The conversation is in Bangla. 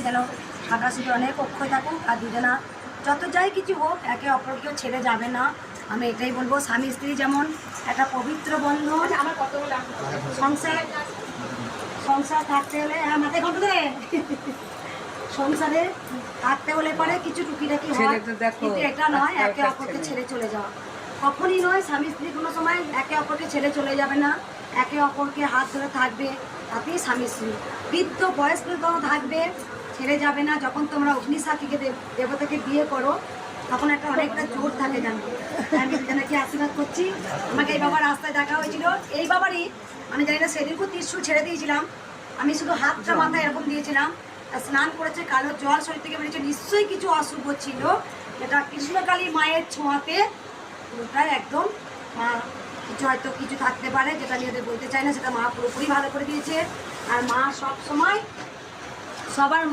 যেন সাঁটাশিটি অনেক অক্ষয় থাকুক, আর দুজনা যত যাই কিছু হোক একে অপরকেও ছেড়ে যাবে না। আমি এটাই বলবো, স্বামী স্ত্রী যেমন একটা পবিত্র বন্ধন, সংসার থাকতে হলে মাথায় ঘন্টা দে সংসারে থাকতে হলে পরে কিছু টুকিটাকি হয়, কিন্তু এটা নয় একে অপরকে ছেড়ে চলে যাওয়া, কখনই নয়। স্বামী স্ত্রী কোনো সময় একে অপরকে ছেড়ে চলে যাবে না, একে অপরকে হাত ধরে থাকবে, তাতেই স্বামী স্ত্রী। বৃদ্ধ বয়স্করাও থাকবে, ছেড়ে যাবে না। যখন তোমরা অগ্নিসাক্ষীকে দেবতাকে বিয়ে করো তখন একটা অনেকটা জোর থাকে, জানবো। আমি নাকি আশীর্বাদ করছি, আমাকে এই বাবার রাস্তায় দেখা হয়েছিল, এই বাবারই আমি জানি না, সেদিনকেও ত্রিশূল ছেড়ে দিয়েছিলাম, আমি শুধু হাতটা মাথায় এরকম দিয়েছিলাম, স্নান করেছে, কালো জল শরীর থেকে বেরিয়েছে, নিশ্চয়ই কিছু অশুভ ছিল। এটা কৃষ্ণকালী মায়ের ছোঁয়াতে পুরোটাই একদম, মা কিছু হয়তো কিছু থাকতে পারে যেটা নিয়ে বলতে চাই না, সেটা মা পুরোপুরি ভালো করে দিয়েছে। আর মা সব সময় সবার